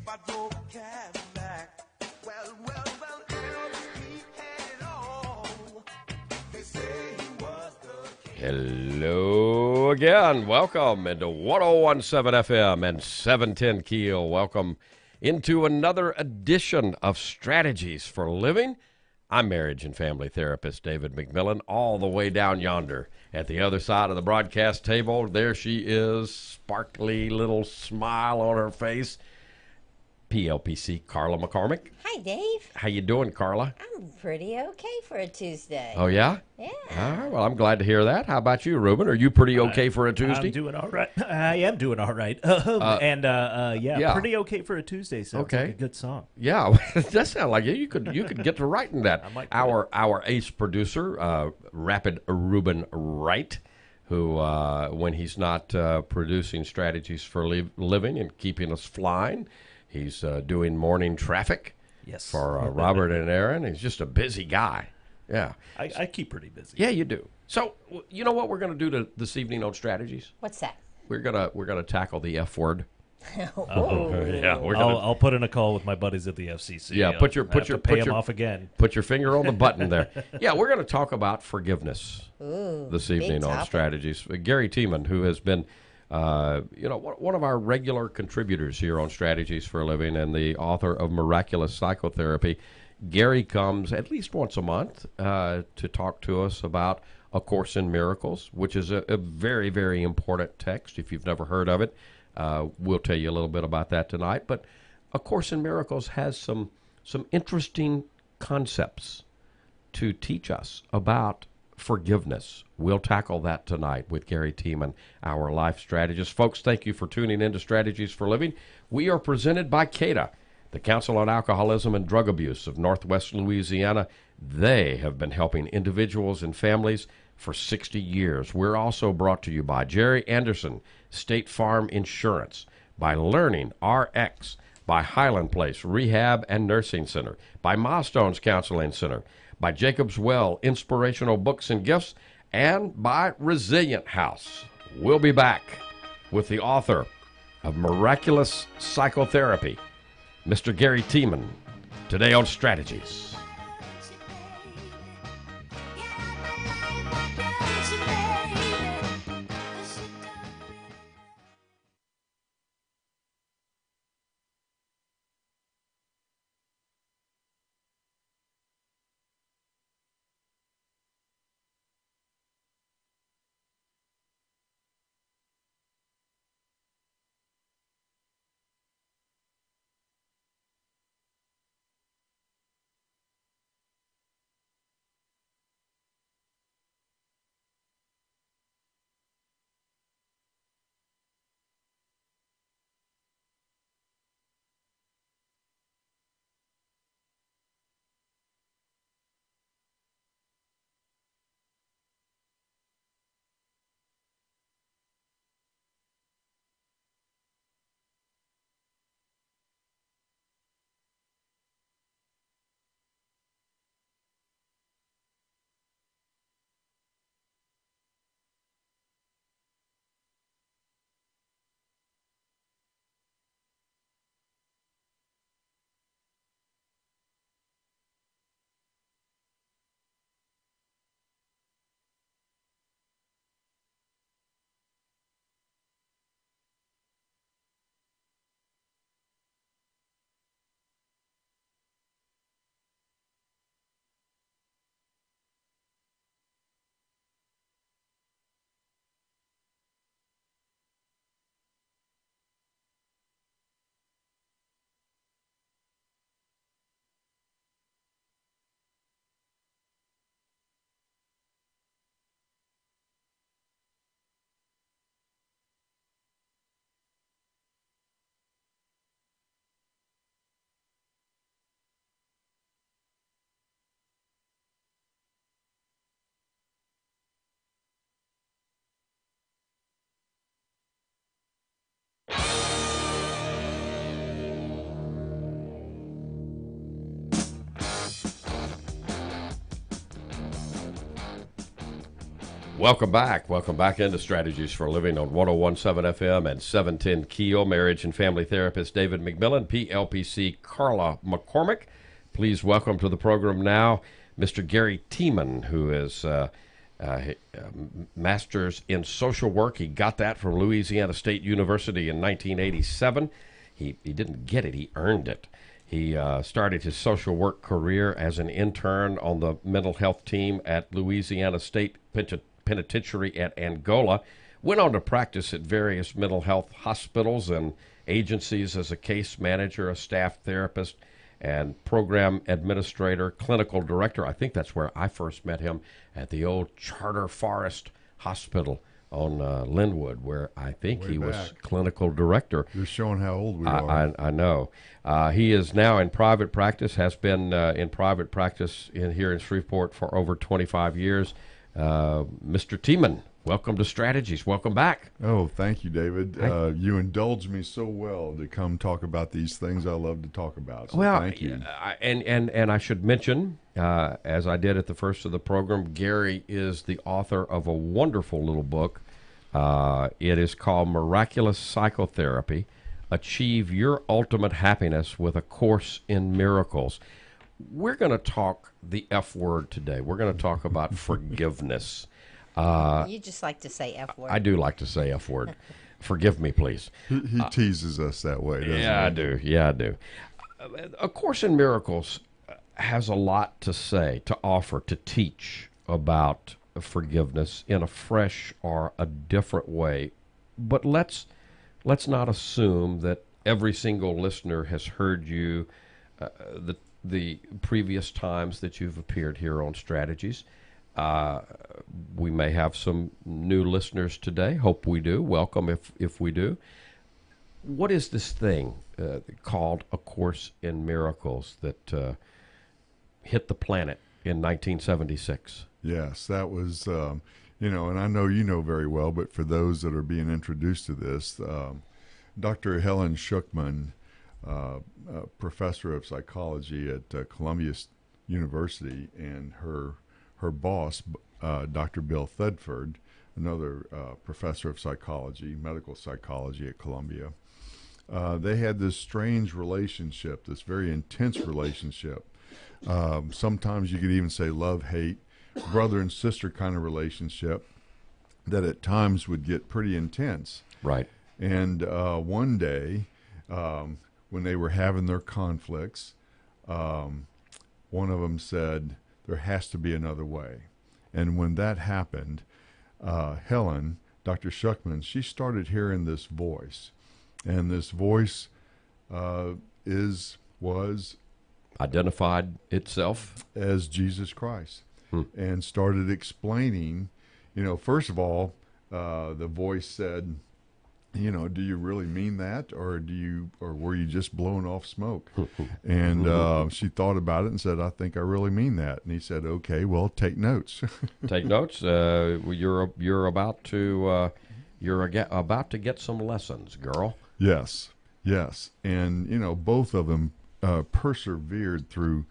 Hello again. Welcome into 1017 FM and 710 KEEL. Welcome into another edition of Strategies for Living. I'm marriage and family therapist David McMillan, all the way down yonder at the other side of the broadcast table. There she is, sparkly little smile on her face. PLPC Carla McCormick. Hi, Dave. How you doing, Carla? I'm pretty okay for a Tuesday. Oh, yeah? Yeah. All right, well, I'm glad to hear that. How about you, Ruben? Are you pretty okay for a Tuesday? I'm doing all right. I am doing all right. yeah. Pretty okay for a Tuesday. Sounds like a good song. Yeah, that sounds like it. You could get to writing that. I might Our ace producer, Rapid Ruben Wright, who when he's not producing strategies for living and keeping us flying, he's doing morning traffic. Yes. For Robert and Erin. He's just a busy guy. Yeah. I keep pretty busy. Yeah, you do. So, you know what we're going to do this evening on strategies? What's that? We're gonna tackle the F word. Oh. Yeah, we're gonna. I'll put in a call with my buddies at the FCC. Yeah, I'll have to pay them off again. Put your finger on the button there. Yeah, we're going to talk about forgiveness Ooh, this evening big on topic. strategies. Gary Tiemann, who has been, one of our regular contributors here on Strategies for a Living and the author of Miraculous Psychotherapy. Gary comes at least once a month to talk to us about A Course in Miracles, which is a very, very important text. If you've never heard of it, we'll tell you a little bit about that tonight. But A Course in Miracles has some interesting concepts to teach us about forgiveness. We'll tackle that tonight with Gary Tiemann, our life strategist. Folks, thank you for tuning in to Strategies for Living. We are presented by CADA, the Council on Alcoholism and Drug Abuse of Northwest Louisiana. They have been helping individuals and families for 60 years. We're also brought to you by Jerry Anderson, State Farm Insurance, by Learning RX, by Highland Place Rehab and Nursing Center, by Milestones Counseling Center, by Jacob's Well Inspirational Books and Gifts, and by Resilient House. We'll be back with the author of Miraculous Psychotherapy, Mr. Gary Tiemann, today on Strategies. Welcome back. Welcome back into Strategies for a Living on 101.7 FM and 710 KEEL. Marriage and family therapist David McMillan, PLPC Carla McCormick. Please welcome to the program now Mr. Gary Tiemann, who is master's in social work. He got that from Louisiana State University in 1987. He didn't get it, he earned it. He started his social work career as an intern on the mental health team at Louisiana State Penitentiary at Angola, went on to practice at various mental health hospitals and agencies as a case manager, a staff therapist, and program administrator, clinical director. I think that's where I first met him, at the old Charter Forest Hospital on Linwood, where I think he was clinical director. You're showing how old we are. I know. He is now in private practice, has been in private practice here in Shreveport for over 25 years. Mr. Tiemann, welcome to Strategies. Welcome back. Oh, thank you, David. You indulged me so well to come talk about these things I love to talk about. So well, thank you. And I should mention, as I did at the first of the program, Gary is the author of a wonderful little book. It is called Miraculous Psychotherapy: Achieve Your Ultimate Happiness with a Course in Miracles. We're going to talk the F word today. We're going to talk about forgiveness. You just like to say F word. I do like to say F word. Forgive me, please. He teases us that way, doesn't he? I do. Yeah, I do. A Course in Miracles has a lot to say, to offer, to teach about forgiveness in a fresh or a different way. But let's not assume that every single listener has heard you the previous times that you've appeared here on Strategies. We may have some new listeners today. Hope we do. Welcome if we do. What is this thing called A Course in Miracles that hit the planet in 1976? Yes, that was, and I know you know very well, but for those that are being introduced to this, Dr. Helen Schuckman, professor of psychology at Columbia University, and her boss, Dr. Bill Thedford, another professor of psychology, medical psychology at Columbia. They had this strange relationship, this very intense relationship. Sometimes you could even say love-hate, brother and sister kind of relationship that at times would get pretty intense. Right. And one day, when they were having their conflicts, one of them said, there has to be another way. And when that happened, Helen, Dr. Schuckman, she started hearing this voice. And this voice was identified itself as Jesus Christ. And started explaining, first of all, the voice said, do you really mean that, or were you just blowing off smoke? And she thought about it and said, I think I really mean that. And he said, okay, well, take notes. Take notes. You're about to get some lessons, girl. Yes. And both of them persevered through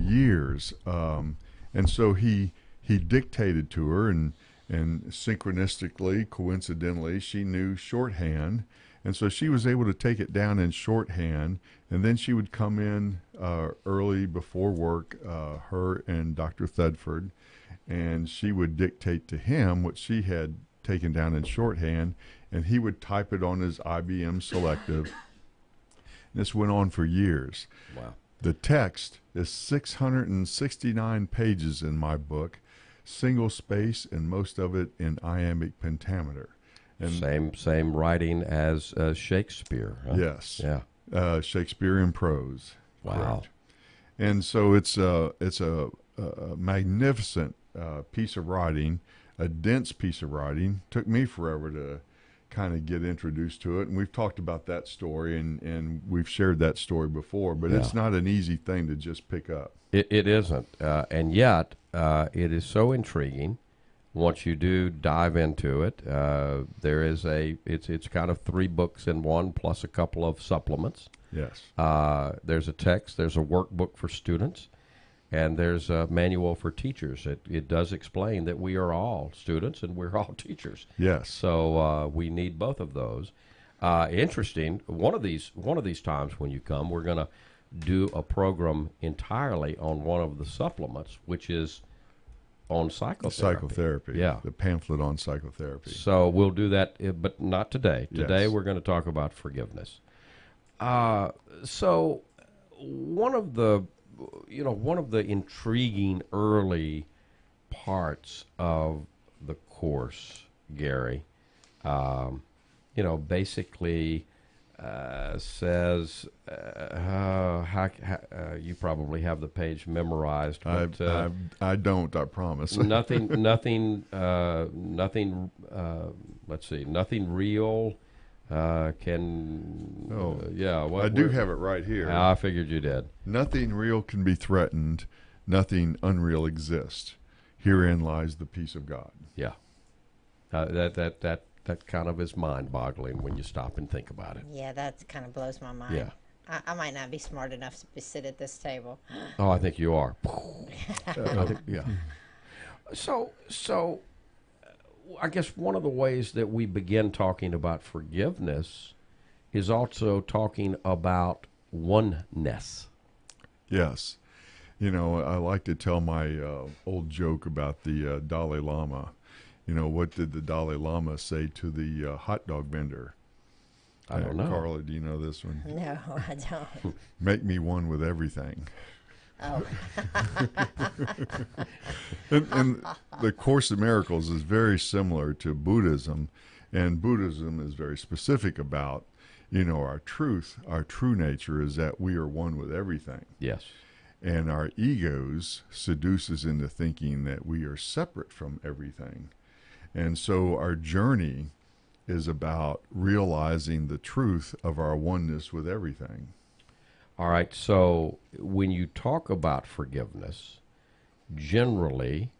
years. And so he dictated to her, and synchronistically, coincidentally, she knew shorthand, and so she was able to take it down in shorthand. And then she would come in early before work, her and Dr. Thedford, and she would dictate to him what she had taken down in shorthand, and he would type it on his IBM Selective. And this went on for years. Wow. The text is 669 pages in my book, single space, and most of it in iambic pentameter. And same writing as Shakespeare. Huh? Yes. Yeah. Shakespearean prose. Wow. Correct. And so it's a magnificent piece of writing, a dense piece of writing. Took me forever to kind of get introduced to it, and we've talked about that story, and we've shared that story before, but it's not an easy thing to just pick up. It isn't, and yet it is so intriguing. Once you do dive into it, there is it's kind of 3 books in one, plus a couple of supplements. Yes. There's a text, there's a workbook for students, and there's a manual for teachers. It does explain that we are all students and we're all teachers. Yes. So we need both of those. Interesting. One of these times when you come, we're going to do a program entirely on one of the supplements, which is on psychotherapy. Psychotherapy. Yeah. The pamphlet on psychotherapy. So we'll do that, but not today. Today Yes. we're going to talk about forgiveness. So one of the intriguing early parts of the course, Gary, basically says, you probably have the page memorized, but I don't, I promise. nothing, let's see, nothing real can, I do have it right here. I figured you did. Nothing real can be threatened. Nothing unreal exists. Herein lies the peace of God. Yeah. That kind of is mind-boggling when you stop and think about it. Yeah, that kind of blows my mind. Yeah. I might not be smart enough to sit at this table. Oh, I think you are. Yeah. So I guess one of the ways that we begin talking about forgiveness is also talking about oneness. Yes. I like to tell my old joke about the Dalai Lama. What did the Dalai Lama say to the hot dog vendor? I don't know. Carla, do you know this one? No, I don't. Make me one with everything. Oh. And the Course in Miracles is very similar to Buddhism, and Buddhism is very specific about, our true nature is that we are one with everything. Yes. And our egos seduce us into thinking that we are separate from everything. And so our journey is about realizing the truth of our oneness with everything. All right, so when you talk about forgiveness, generally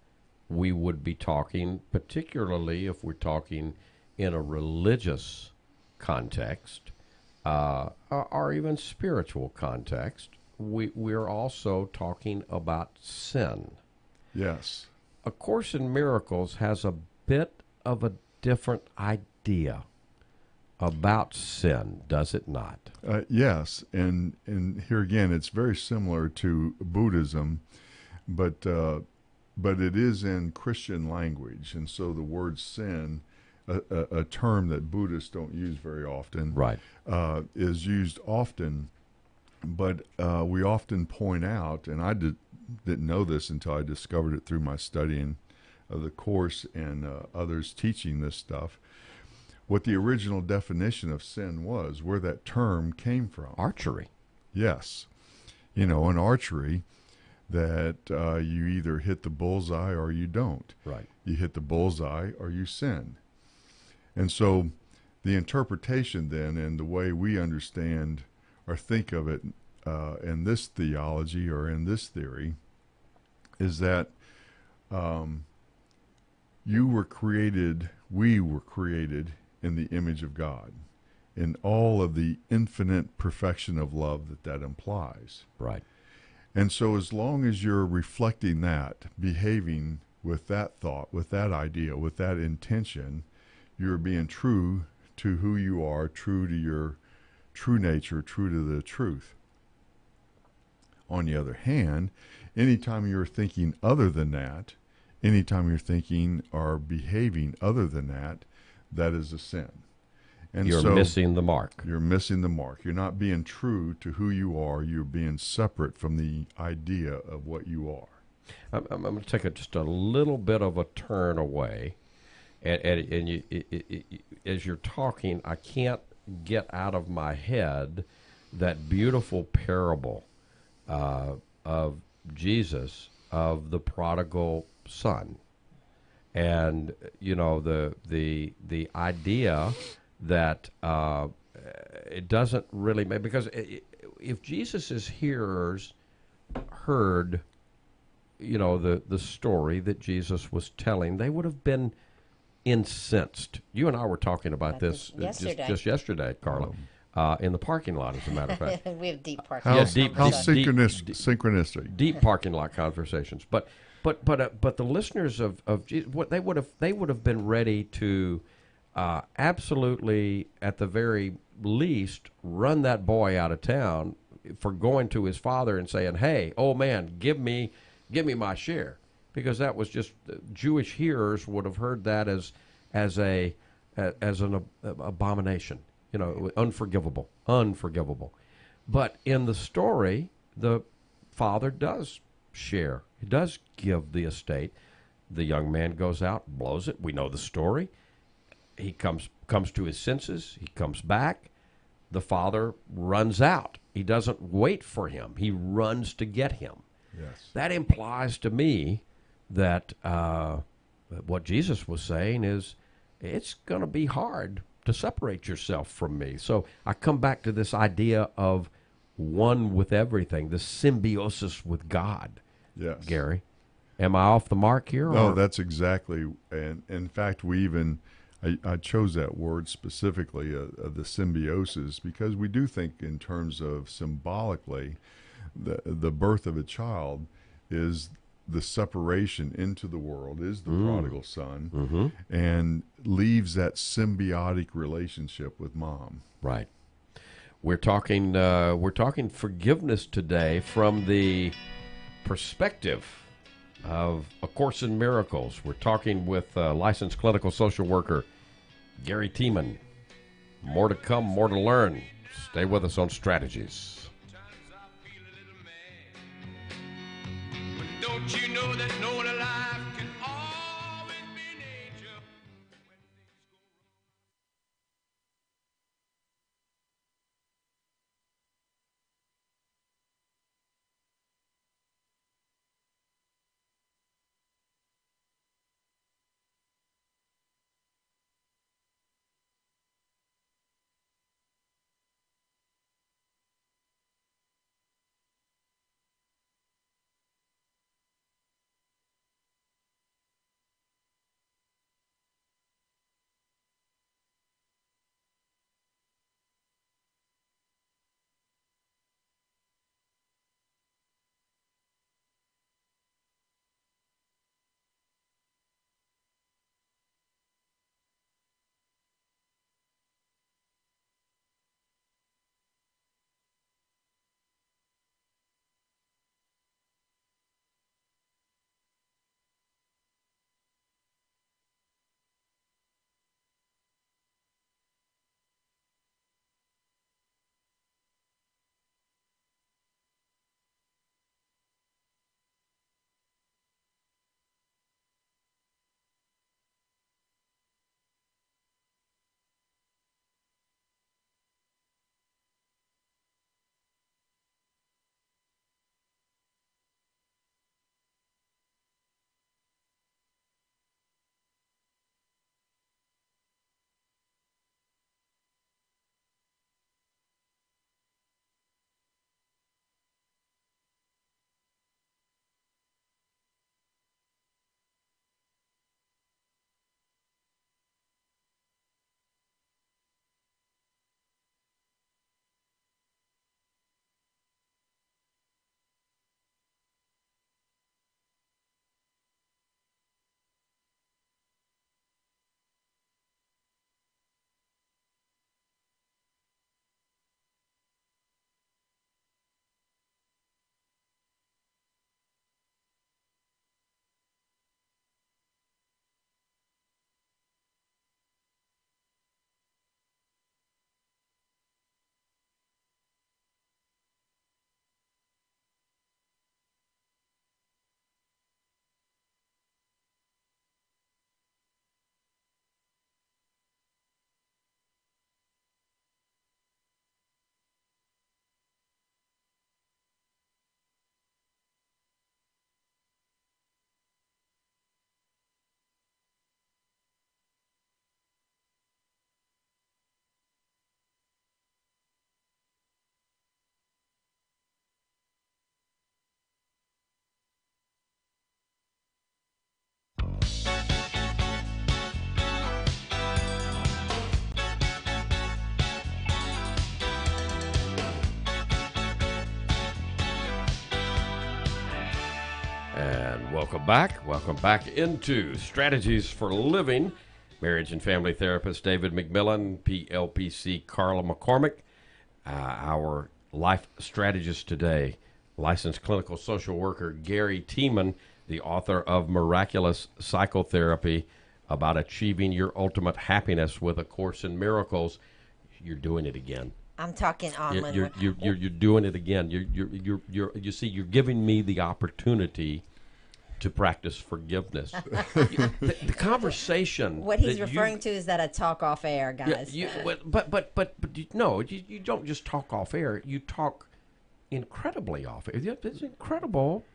we would be talking, particularly if we're talking in a religious context or even spiritual context, we're also talking about sin. Yes. A Course in Miracles has a bit of a different idea about sin, does it not? Yes, and here again, it's very similar to Buddhism, but it is in Christian language, and so the word sin, a term that Buddhists don't use very often, right, is used often, but we often point out, and I didn't know this until I discovered it through my studying of the Course and others teaching this stuff, what the original definition of sin was, where that term came from. Archery. Yes. In archery, that you either hit the bullseye or you don't. Right. You hit the bullseye or you sin. And so the interpretation then and the way we understand or think of it in this theology or in this theory is that we were created in the image of God, in all of the infinite perfection of love that implies. Right. And so as long as you're reflecting that, behaving with that thought, with that idea, with that intention, you're being true to who you are, true to your true nature, true to the truth. On the other hand, anytime you're thinking other than that, anytime you're thinking or behaving other than that, that is a sin. And you're so missing the mark. You're missing the mark. You're not being true to who you are. You're being separate from the idea of what you are. I'm going to take just a little bit of a turn away. And you, as you're talking, I can't get out of my head that beautiful parable of Jesus, of the prodigal son. And, the idea that it doesn't really make, because if Jesus' hearers heard, the story that Jesus was telling, they would have been incensed. You and I were talking about this yesterday. just yesterday, Carla. in the parking lot, as a matter of fact. We have deep parking How, Yeah, lot deep- how deep- synchronistic. Deep parking lot conversations. But the listeners of what they would have been ready to absolutely, at the very least, run that boy out of town for going to his father and saying, "Hey, old man, give me my share," because that was just Jewish hearers would have heard that as an abomination, unforgivable. But in the story, the father does share. He does give the estate. The young man goes out, blows it. We know the story. He comes to his senses. He comes back. The father runs out. He doesn't wait for him. He runs to get him. Yes. That implies to me that what Jesus was saying is it's going to be hard to separate yourself from me. So I come back to this idea of one with everything, the symbiosis with God. Yes. Gary, am I off the mark here? No, or? that's exactly, and in fact, I chose that word specifically, the symbiosis, because we do think in terms of symbolically, the birth of a child is the separation into the world, is the prodigal son, and leaves that symbiotic relationship with mom. Right. We're talking forgiveness today from the perspective of A Course in Miracles. We're talking with licensed clinical social worker Gary Tiemann. More to come, more to learn. Stay with us on Strategies. Don't you know that no one And welcome back. Welcome back into Strategies for Living. Marriage and family therapist David McMillan, PLPC Carla McCormick. Our life strategist today, licensed clinical social worker Gary Tiemann, the author of Miraculous Psychotherapy, about achieving your ultimate happiness with A Course in Miracles. You're doing it again. I'm talking on You're doing it again. You see, you're giving me the opportunity to practice forgiveness. The conversation. What he's referring to is that I talk off air, guys. But no, you don't just talk off air. You talk incredibly off air. It's incredible.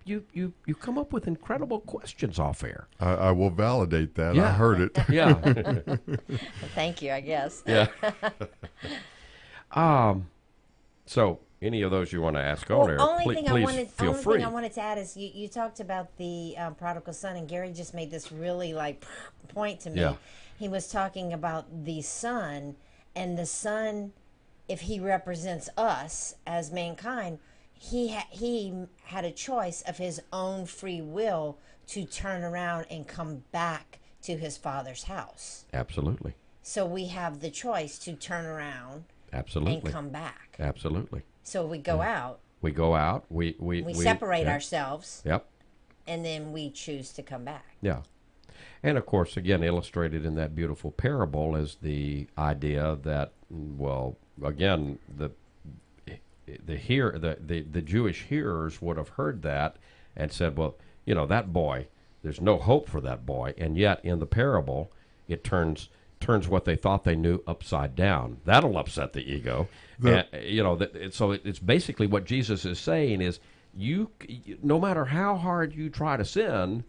You come up with incredible questions off air. I will validate that. Yeah. I heard it. Yeah. Thank you, I guess. Yeah. So any of those you want to ask on there, please feel free. Thing I wanted to add is you talked about the prodigal son, and Gary just made this really point to me. Yeah. He was talking about the son, and the son, if he represents us as mankind, he had a choice of his own free will to turn around and come back to his father's house. Absolutely. So we have the choice to turn around Absolutely. and come back. Absolutely. So we go out. We go out. We separate ourselves. Yep. And then we choose to come back. Yeah. And of course, again, illustrated in that beautiful parable is the idea that, well, again, the Jewish hearers would have heard that and said, well, that boy, there's no hope for that boy. And yet in the parable, it turns what they thought they knew upside down. That'll upset the ego. So it's basically what Jesus is saying is no matter how hard you try to sin,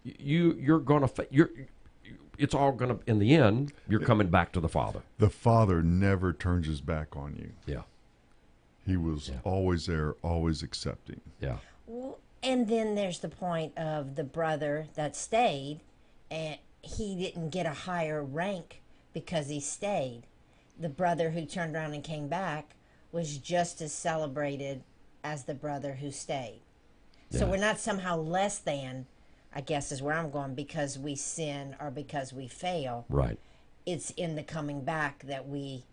you're going to it's all going to, in the end, you're coming back to the Father. The Father never turns his back on you. Yeah. He was always there, always accepting. Yeah. Well, and then there's the point of the brother that stayed, and he didn't get a higher rank because he stayed. The brother who turned around and came back was just as celebrated as the brother who stayed. So we're not somehow less than, I guess is where I'm going, because we sin or because we fail. Right. It's in the coming back that we...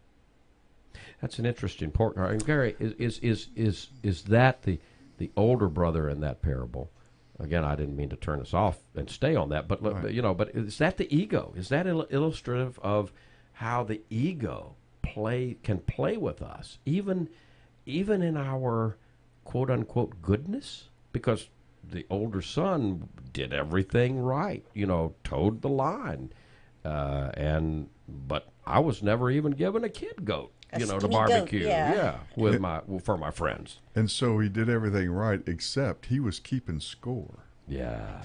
That's an interesting point. And Gary, is that the older brother in that parable? Again, I didn't mean to turn us off and stay on that, but but is that the ego? Is that illustrative of how the ego can play with us, even in our quote unquote goodness? Because the older son did everything right, towed the line, but I was never even given a kid goat. To barbecue, for my friends. And so he did everything right, except he was keeping score. Yeah.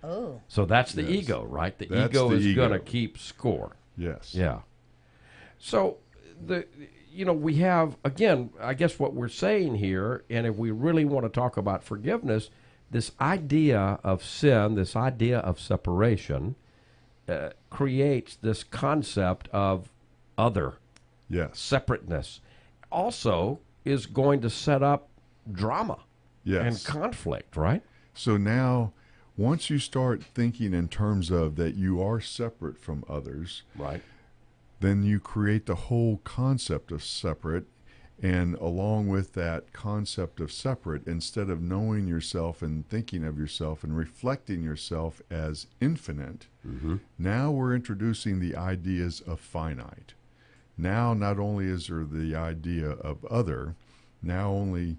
Oh. So that's the ego, right? The ego is going to keep score. Yes. Yeah. So we have, again, I guess what we're saying here, and if we really want to talk about forgiveness, this idea of sin, this idea of separation, creates this concept of other. Yes. Separateness also is going to set up drama and conflict, right? So now, once you start thinking in terms of that you are separate from others, right, then you create the whole concept of separate. And along with that concept of separate, instead of knowing yourself and thinking of yourself and reflecting yourself as infinite, now we're introducing the ideas of finite. Now, not only is there the idea of other, not only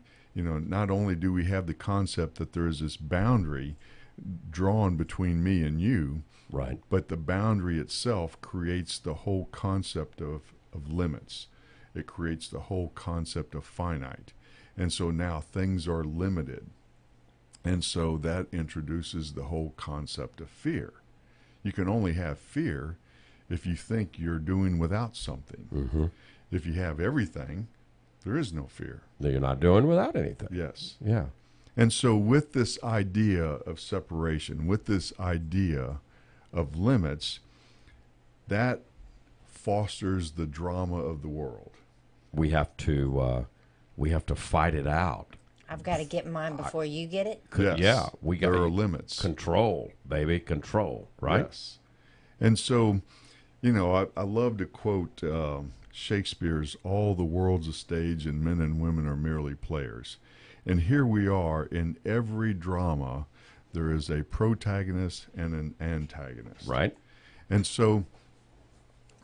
do we have the concept that there is this boundary drawn between me and you, right, but the boundary itself creates the whole concept of limits. It creates the whole concept of finite. And so now things are limited. And so that introduces the whole concept of fear. You can only have fear if you think you're doing without something. If you have everything, there is no fear. You're not doing without anything. Yes. Yeah. And so with this idea of separation, with this idea of limits, that fosters the drama of the world. We have to fight it out. I've got to get mine before you get it. Yes. Yeah, we got there are limits. Control, baby, control, right? Yes. And so, I love to quote Shakespeare's "All the world's a stage, and men and women are merely players." And here we are in every drama. There is a protagonist and an antagonist. Right. And so,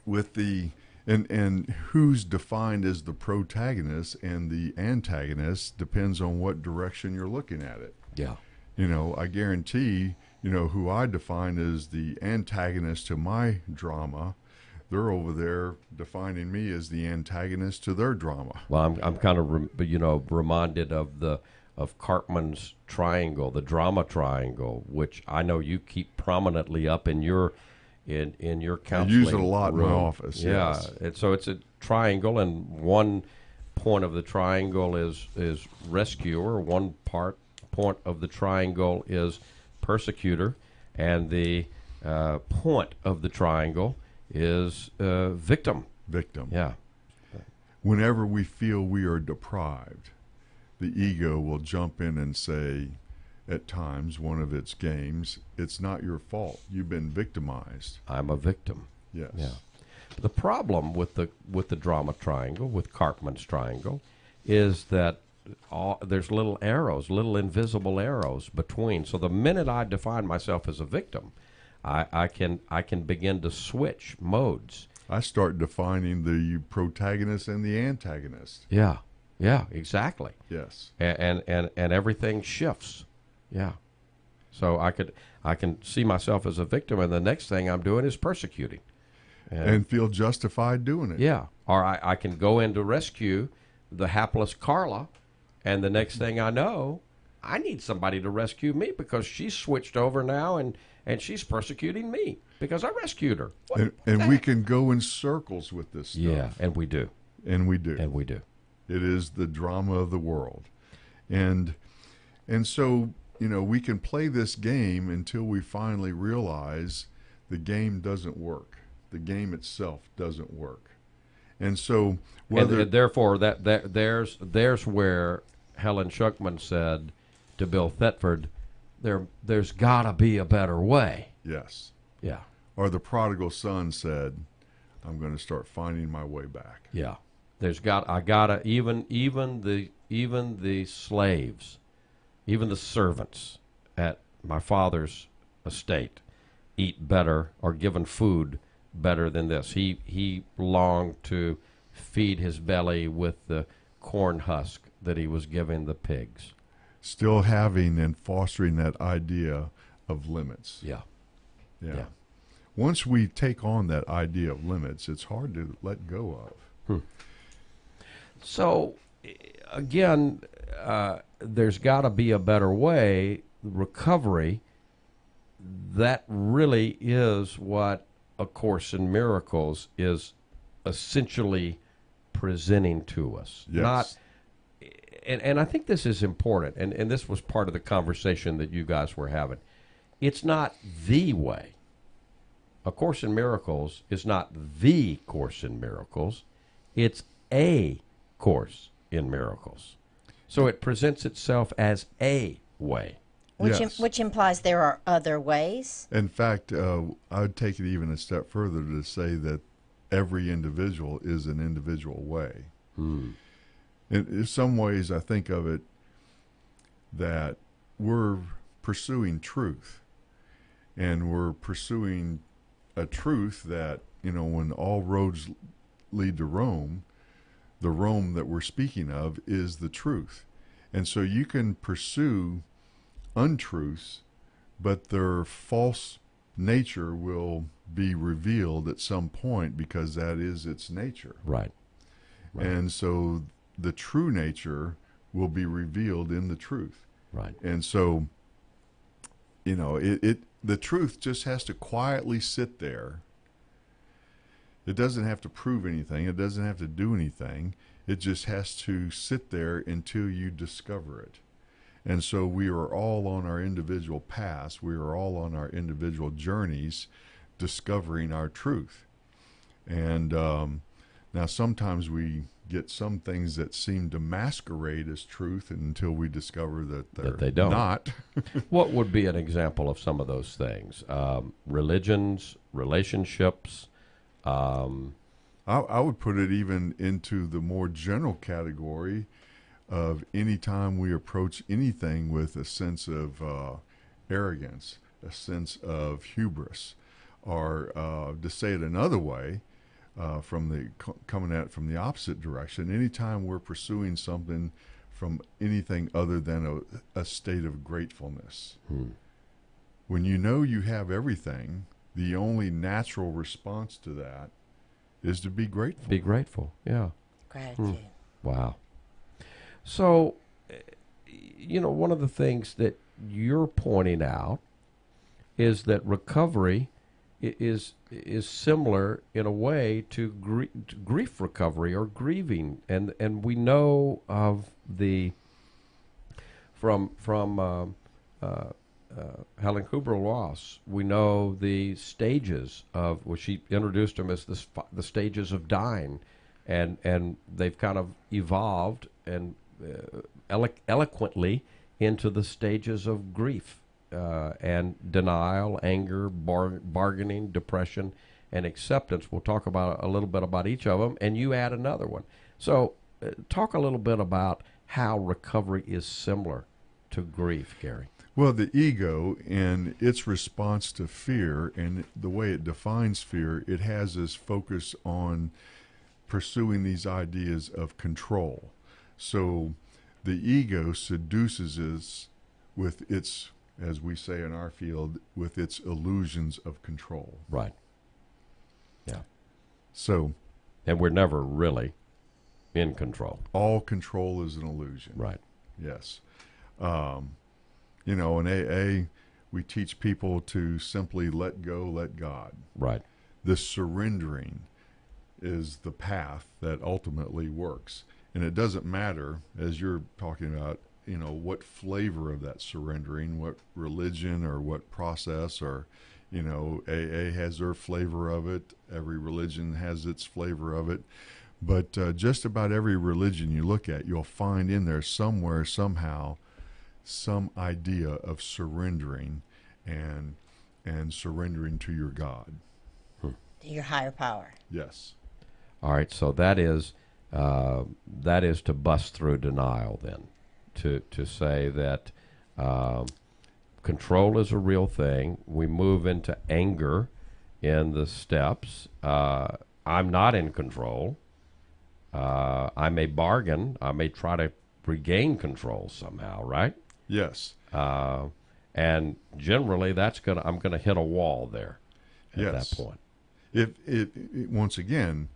with the and who's defined as the protagonist and the antagonist depends on what direction you're looking at it. Yeah. I guarantee, who I define as the antagonist to my drama, they're over there defining me as the antagonist to their drama. Well, I'm kind of reminded of Cartman's triangle, the drama triangle, which I know you keep prominently up in your counseling. I use it a lot room. in my office. Yeah, Yes. so it's a triangle, and one point of the triangle is rescuer. One point of the triangle is persecutor, and the point of the triangle is victim. Victim. Yeah. Whenever we feel we are deprived, the ego will jump in and say, at times, one of its games, it's not your fault. You've been victimized. I'm a victim. Yes. Yeah. The problem with the drama triangle, with Cartman's triangle, is that there's little arrows, little invisible arrows between. So the minute I define myself as a victim, I can begin to switch modes. I start defining the protagonist and the antagonist. Yeah. Yeah. Exactly. Yes. And everything shifts. Yeah. So I can see myself as a victim, and the next thing I'm doing is persecuting. And feel justified doing it. Yeah. Or I can go in to rescue the hapless Carla, and the next thing I know, I need somebody to rescue me because she's switched over now and she's persecuting me because I rescued her. And we can go in circles with this stuff. Yeah, and we do. And we do. And we do. It is the drama of the world. And so, we can play this game until we finally realize the game doesn't work. The game itself doesn't work. And so and therefore there's where Helen Schuckman said to Bill Thetford, there's got to be a better way. Yes. Yeah. Or the prodigal son said, I'm going to start finding my way back. Yeah. Even the slaves, even the servants at my father's estate eat better or given food better than this. He longed to feed his belly with the corn husk that he was giving the pigs. Still having and fostering that idea of limits. Yeah. Yeah. Once we take on that idea of limits, it's hard to let go of. So, again, there's got to be a better way. Recovery, that really is what A Course in Miracles is essentially presenting to us. Yes. And I think this is important, and this was part of the conversation that you guys were having. It's not the way. A Course in Miracles is not the Course in Miracles. It's a Course in Miracles. So it presents itself as a way. Which implies there are other ways. In fact, I would take it even a step further to say that every individual is an individual way. In some ways, I think of it that we're pursuing truth, and we're pursuing a truth that, when all roads lead to Rome, the Rome that we're speaking of is the truth. And so you can pursue untruths, but their false nature will be revealed at some point because that is its nature. Right. And so the true nature will be revealed in the truth. Right. And so, the truth just has to quietly sit there. It doesn't have to prove anything. It doesn't have to do anything. It just has to sit there until you discover it. And so we are all on our individual paths. We are all on our individual journeys discovering our truth. And Now, sometimes we get some things that seem to masquerade as truth until we discover that they don't. not. What would be an example of some of those things? Religions, relationships. I would put it even into the more general category of any time we approach anything with a sense of arrogance, a sense of hubris, or to say it another way, coming at it from the opposite direction. Anytime we're pursuing something from anything other than a state of gratefulness. When you know you have everything, the only natural response to that is to be grateful. Be grateful, yeah. Gratitude. Wow. So, one of the things that you're pointing out is that recovery is similar in a way to grief recovery or grieving, and we know of from Helen Kubler-Ross, we know the stages of, well, she introduced them as the stages of dying, and they've kind of evolved and eloquently into the stages of grief and denial, anger, bargaining, depression, and acceptance. We'll talk about a little bit about each of them, and you add another one. So talk a little bit about how recovery is similar to grief, Gary. Well, the ego and its response to fear and the way it defines fear, it has us focus on pursuing these ideas of control. So the ego seduces us with its, as we say in our field, with its illusions of control. Right. Yeah. So. And we're never really in control. All control is an illusion. Right. Yes. In AA, we teach people to simply let go, let God. Right. This surrendering is the path that ultimately works. And it doesn't matter, as you're talking about, what flavor of that surrendering, what religion or what process, or, AA has their flavor of it. Every religion has its flavor of it. But just about every religion you look at, you'll find in there somewhere, somehow, some idea of surrendering and surrendering to your God. Your higher power. Yes. All right, so that is to bust through denial then, to say that control is a real thing. We move into anger in the steps. I'm not in control. I may bargain. I may try to regain control somehow, right? Yes. And generally, I'm gonna hit a wall there at Yes. that point. It once again,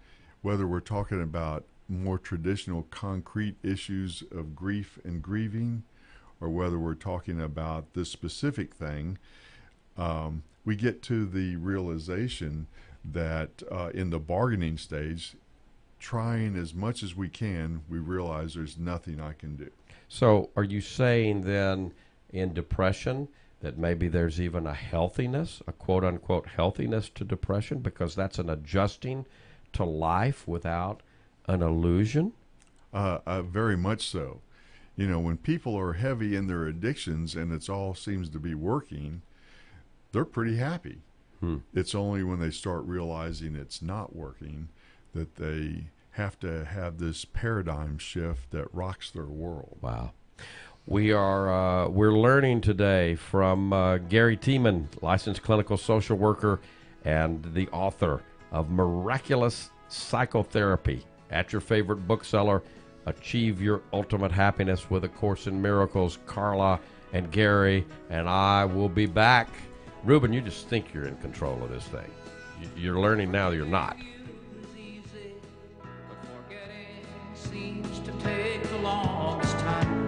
whether we're talking about more traditional concrete issues of grief and grieving, or whether we're talking about this specific thing, we get to the realization that in the bargaining stage, trying as much as we can, we realize there's nothing I can do. So are you saying then in depression that maybe there's even a healthiness, a quote-unquote healthiness to depression, because that's an adjusting to life without an illusion? Very much so. When people are heavy in their addictions and it's all seems to be working, they're pretty happy. It's only when they start realizing it's not working that they have to have this paradigm shift that rocks their world. Wow. We're learning today from Gary Tiemann, licensed clinical social worker and the author of Miraculous Psychotherapy, at your favorite bookseller. Achieve Your Ultimate Happiness with A Course in Miracles. Carla and Gary and I will be back. Reuben, you just think you're in control of this thing. You're learning now you're not. Seems to take the longest time.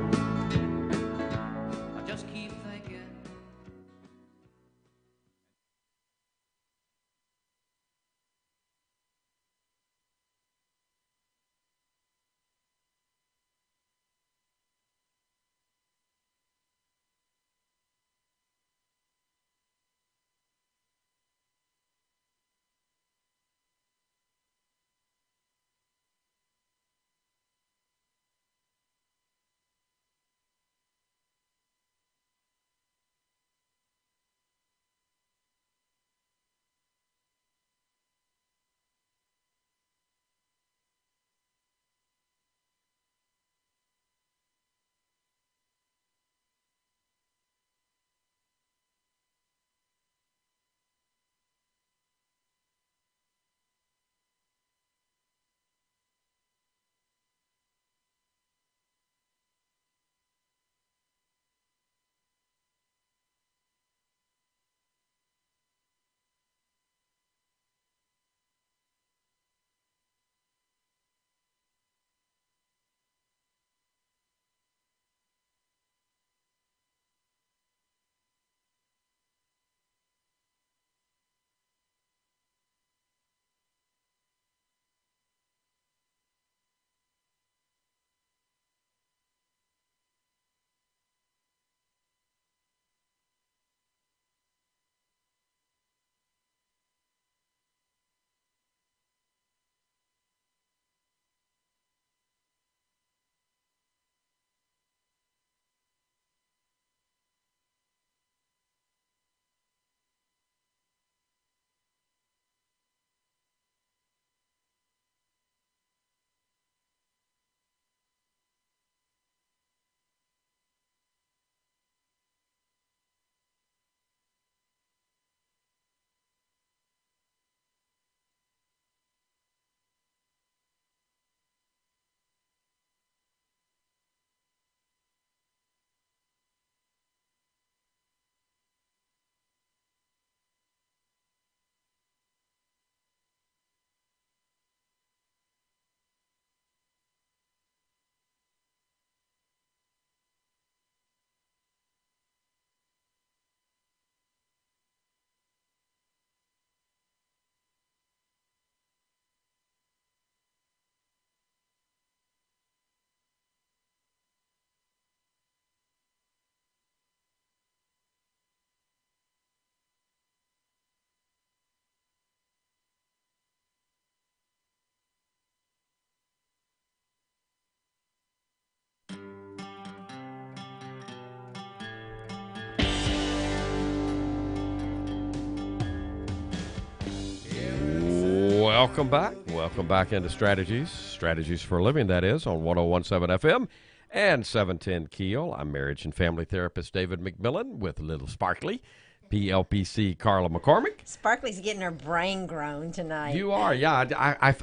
Welcome back. Welcome back into Strategies for a Living, that is, on 101.7 FM and 710 KEEL. I'm marriage and family therapist David McMillan with Little Sparkly, PLPC Carla McCormick. Sparkly's getting her brain grown tonight. You are, yeah.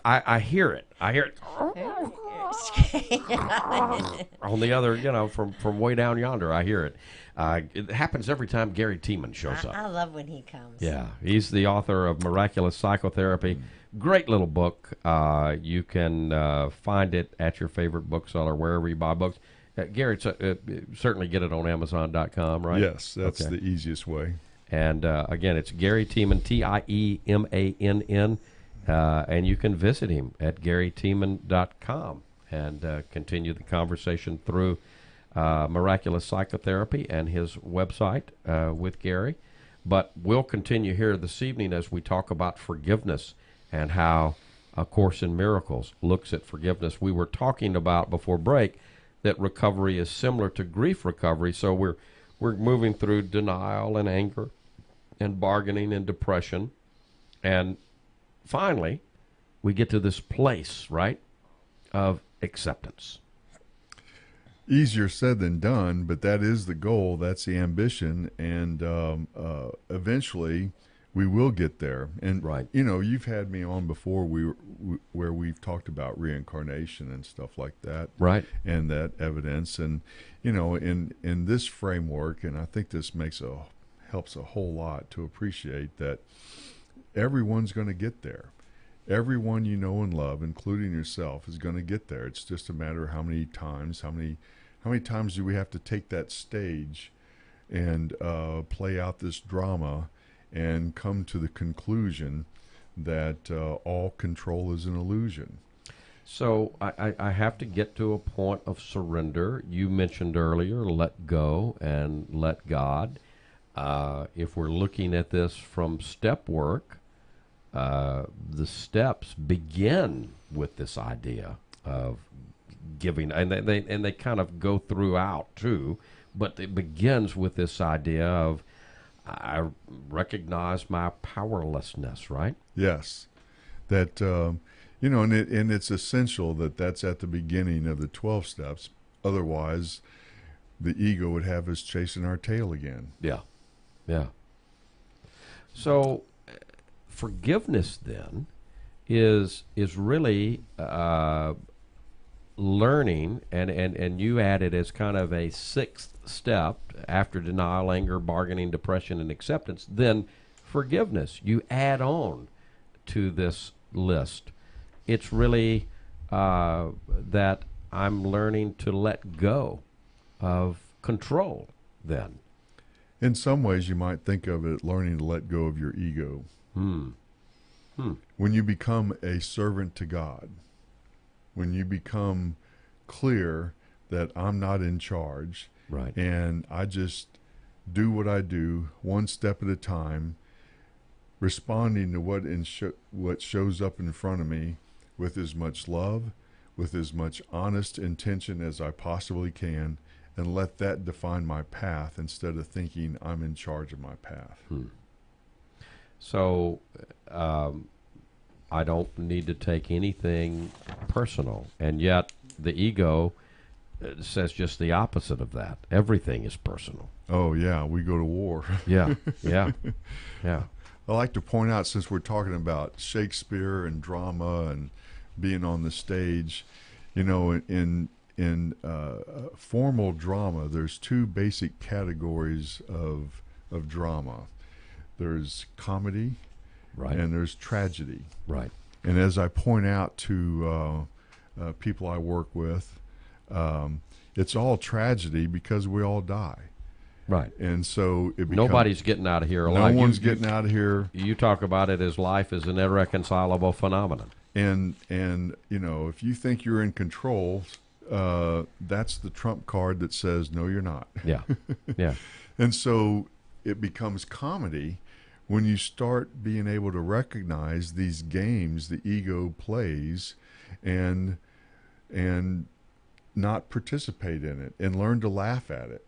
I hear it. I hear it. On the other, from way down yonder, I hear it. It happens every time Gary Tiemann shows up. I love when he comes. Yeah, he's the author of Miraculous Psychotherapy. Great little book. You can find it at your favorite bookseller, wherever you buy books. Gary, certainly get it on Amazon.com, right? Yes, that's the easiest way. And again, it's Gary Tiemann, Tiemann, and you can visit him at GaryTiemann.com and continue the conversation through Miraculous Psychotherapy and his website with Gary. But we'll continue here this evening as we talk about forgiveness and how A Course in Miracles looks at forgiveness. We were talking about before break that recovery is similar to grief recovery, so we're moving through denial and anger and bargaining and depression, and finally we get to this place, right, of acceptance. Easier said than done, but that is the goal. That's the ambition, and eventually we will get there. And right. You've had me on before where we've talked about reincarnation and stuff like that, right? And that evidence, and in this framework, and I think this helps a whole lot to appreciate that everyone's going to get there. Everyone you know and love, including yourself, is going to get there. It's just a matter of how many times do we have to take that stage and play out this drama and come to the conclusion that all control is an illusion. So I have to get to a point of surrender. You mentioned earlier, let go and let God. If we're looking at this from step work, the steps begin with this idea of giving, and they kind of go throughout too, but it begins with this idea of I recognize my powerlessness, right? Yes, that and it's essential that that's at the beginning of the 12 steps. Otherwise, the ego would have us chasing our tail again. Yeah. So forgiveness then is really learning, and you add it as kind of a sixth step after denial, anger, bargaining, depression, and acceptance. Then forgiveness, you add on to this list. It's really that I'm learning to let go of control then. In some ways, you might think of it learning to let go of your ego. When you become a servant to God, when you become clear that I'm not in charge, right, and I just do what I do one step at a time, responding to what shows up in front of me with as much love, with as much honest intention as I possibly can, and let that define my path instead of thinking I'm in charge of my path. So I don't need to take anything personal, and yet the ego says just the opposite of that. Everything is personal. Oh yeah, we go to war. Yeah. I like to point out, since we're talking about Shakespeare and drama and being on the stage, in formal drama, there's two basic categories of drama. There's comedy, right, and there's tragedy. Right. And as I point out to people I work with, it's all tragedy because we all die. Right. And so it becomes, nobody's getting out of here alive. No one's getting out of here. You talk about it as life is an irreconcilable phenomenon. And if you think you're in control, that's the trump card that says, no, you're not. Yeah. And so it becomes comedy when you start being able to recognize these games the ego plays and not participate in it and learn to laugh at it.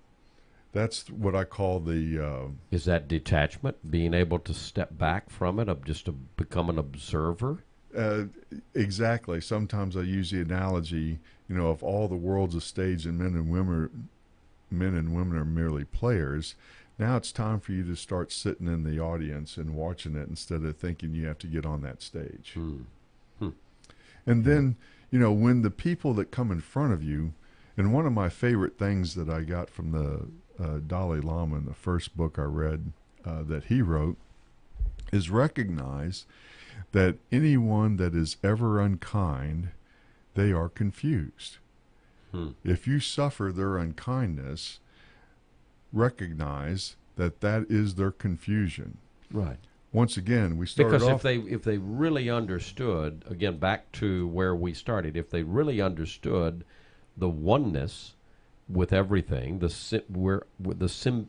That's what I call the... Is that detachment, being able to step back from it, just to become an observer? Uh, exactly. Sometimes I use the analogy, if all the world's a stage and men and women are merely players. Now it's time for you to start sitting in the audience and watching it instead of thinking you have to get on that stage. And then, when the people that come in front of you, and one of my favorite things that I got from the Dalai Lama in the first book I read that he wrote is recognize that anyone that is ever unkind, they are confused. If you suffer their unkindness, recognize that that is their confusion. Right. Once again, we started because off... if they really understood, again, back to where we started, if they really understood the oneness with everything, the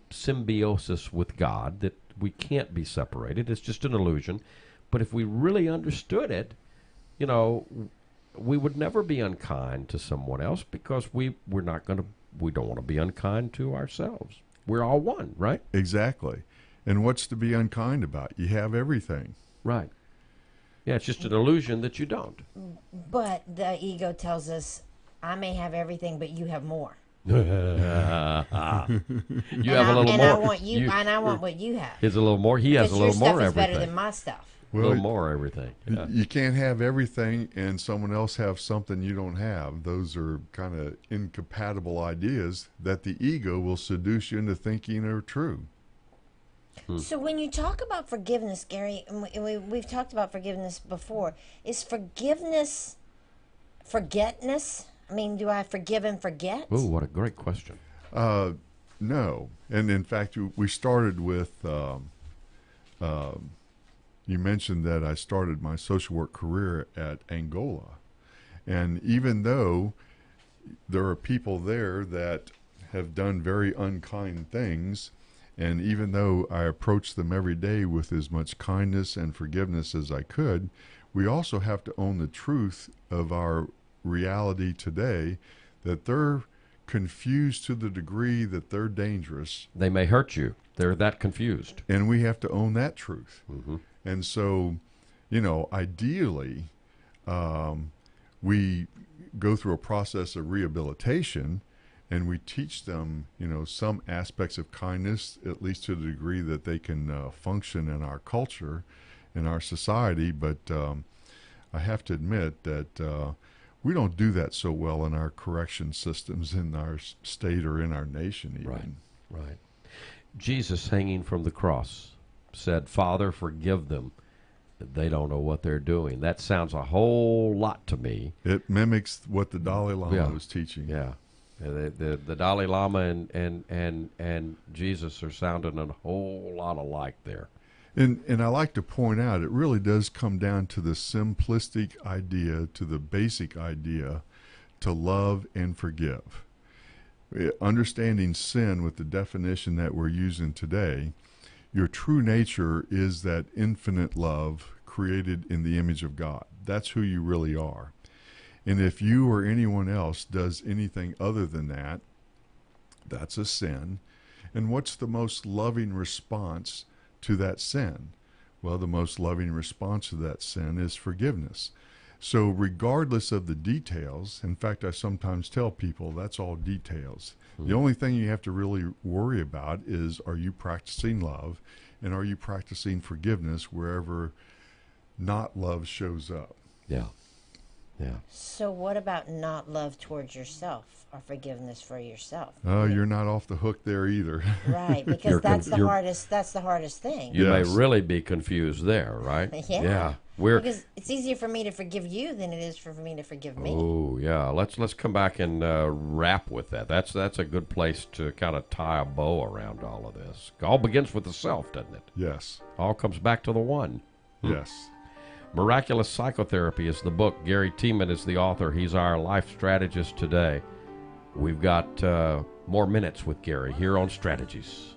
symbiosis with God, that we can't be separated, it's just an illusion. But if we really understood it, we would never be unkind to someone else because we don't want to be unkind to ourselves. We're all one, right? Exactly. And what's to be unkind about? You have everything. Right. Yeah, it's just an illusion that you don't. But the ego tells us, I may have everything, but you have more. You have a little and more. I want and I want what you have. He's a little more. He has a little more your stuff is everything. better than my stuff. A little more everything. Yeah. You can't have everything and someone else have something you don't have. Those are kind of incompatible ideas that the ego will seduce you into thinking are true. So when you talk about forgiveness, Gary, and we've talked about forgiveness before, is forgiveness forgetness? I mean, do I forgive and forget? Oh, what a great question. No. And in fact, we started with... you mentioned that I started my social work career at Angola. And even though there are people there that have done very unkind things, and even though I approached them every day with as much kindness and forgiveness as I could, we also have to own the truth of our reality today, that they're confused to the degree that they're dangerous. They may hurt you. They're that confused. And we have to own that truth. Mm-hmm. And so, ideally, we go through a process of rehabilitation and we teach them, some aspects of kindness, at least to the degree that they can function in our culture, in our society. But I have to admit that we don't do that so well in our correction systems in our state or in our nation even. Right. Jesus hanging from the cross said, Father, forgive them. They don't know what they're doing. That sounds a whole lot to me. It mimics what the Dalai Lama was teaching. Yeah. The Dalai Lama and Jesus are sounding a whole lot alike there. And I like to point out, it really does come down to the simplistic idea, to the basic idea, to love and forgive. Understanding sin with the definition that we're using today, your true nature is that infinite love created in the image of God. That's who you really are. And if you or anyone else does anything other than that, that's a sin. And what's the most loving response to that sin? Well, the most loving response to that sin is forgiveness. So regardless of the details, in fact, I sometimes tell people that's all details. The only thing you have to really worry about is, are you practicing love, and are you practicing forgiveness wherever not love shows up? Yeah. So what about not love towards yourself or forgiveness for yourself? Oh, you're not off the hook there either. Right, because that's the hardest thing. You may really be confused there, right? Yeah. We're Because it's easier for me to forgive you than it is for me to forgive me. Oh, yeah. Let's come back and wrap with that. That's a good place to kind of tie a bow around all of this. All begins with the self, doesn't it? Yes. All comes back to the one. Yes. Miraculous Psychotherapy is the book. Gary Tiemann is the author. He's our life strategist today. We've got more minutes with Gary here on Strategies.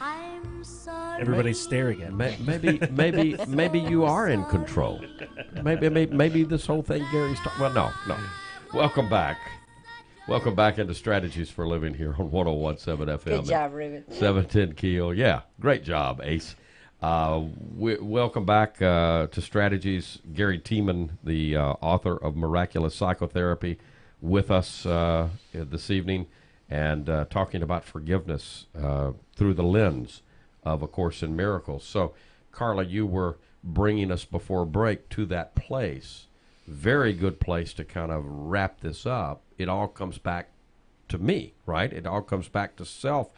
I'm sorry. Everybody's staring at me. Maybe you are in control. Maybe this whole thing Gary's talking. Well, no. Welcome back. Welcome back into Strategies for Living here on 101.7 FM. Good job, Ruben. 710 Keel. Yeah, great job, Ace. Welcome back to Strategies. Gary Tiemann, the author of Miraculous Psychotherapy, with us this evening, and talking about forgiveness through the lens of A Course in Miracles. So, Carla, you were bringing us before break to that place. Very good place to kind of wrap this up. It all comes back to me, right? It all comes back to self.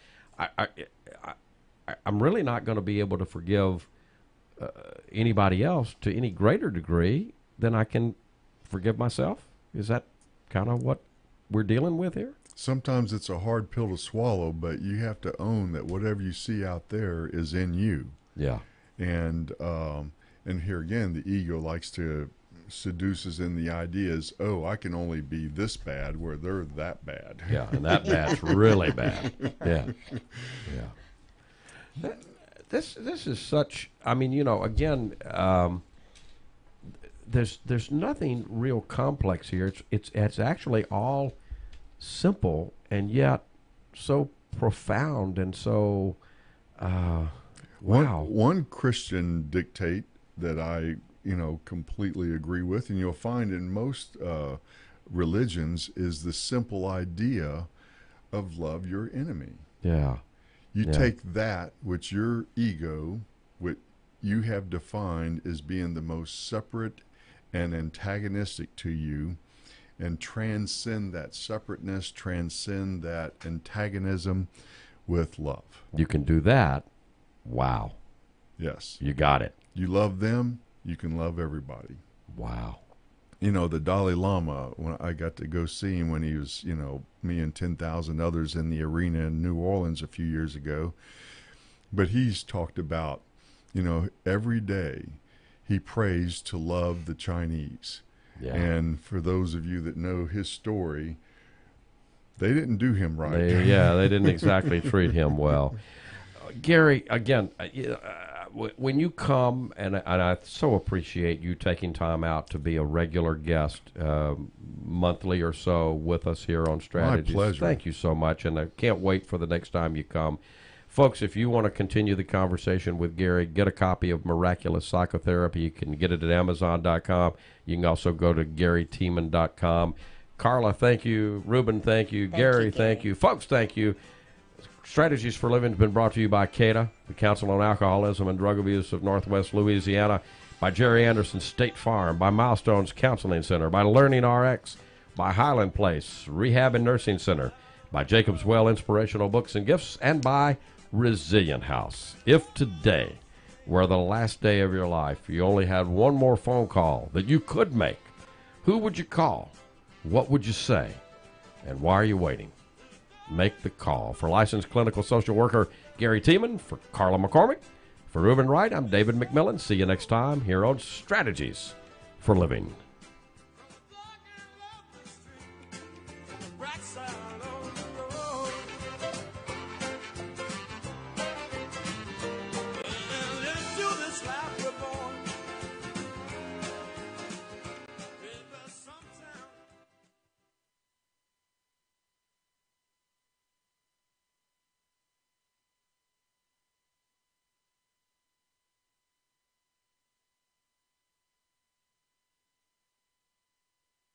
I'm really not going to be able to forgive anybody else to any greater degree than I can forgive myself. Is that kind of what we're dealing with here? Sometimes it's a hard pill to swallow, but you have to own that whatever you see out there is in you. Yeah. And here again, the ego likes to seduces in the ideas, oh, I can only be this bad where they're that bad. Yeah, and that bad's really bad. Yeah. This is such, I mean, you know, again, there's nothing real complex here. It's actually all simple and yet so profound and so wow. One Christian dictate that I completely agree with, and you'll find in most religions, is the simple idea of love your enemy. Yeah. You take that which your ego, what you have defined as being the most separate and antagonistic to you, and transcend that separateness, transcend that antagonism with love. You can do that. Wow. Yes. You got it. You love them, you can love everybody. Wow. The Dalai Lama, when I got to go see him when he was, me and 10,000 others in the arena in New Orleans a few years ago. But he's talked about, every day he prays to love the Chinese. Yeah. And for those of you that know his story, they didn't do him right. They didn't exactly treat him well. Gary, again, when you come, and I so appreciate you taking time out to be a regular guest monthly or so with us here on Strategies. My pleasure. Thank you so much, and I can't wait for the next time you come. Folks, if you want to continue the conversation with Gary, get a copy of Miraculous Psychotherapy. You can get it at Amazon.com. You can also go to GaryTiemann.com. Carla, thank you. Ruben, thank you. Gary, thank you. Folks, thank you. Strategies for Living has been brought to you by CADA, the Council on Alcoholism and Drug Abuse of Northwest Louisiana, by Jerry Anderson State Farm, by Milestones Counseling Center, by Learning RX, by Highland Place Rehab and Nursing Center, by Jacob's Well Inspirational Books and Gifts, and by Resilient House. If today were the last day of your life, you only had one more phone call that you could make, who would you call? What would you say? And why are you waiting? Make the call. For licensed clinical social worker Gary Tiemann, for Carla McCormick, for Reuben Wright, I'm David McMillan. See you next time here on Strategies for Living. Right side of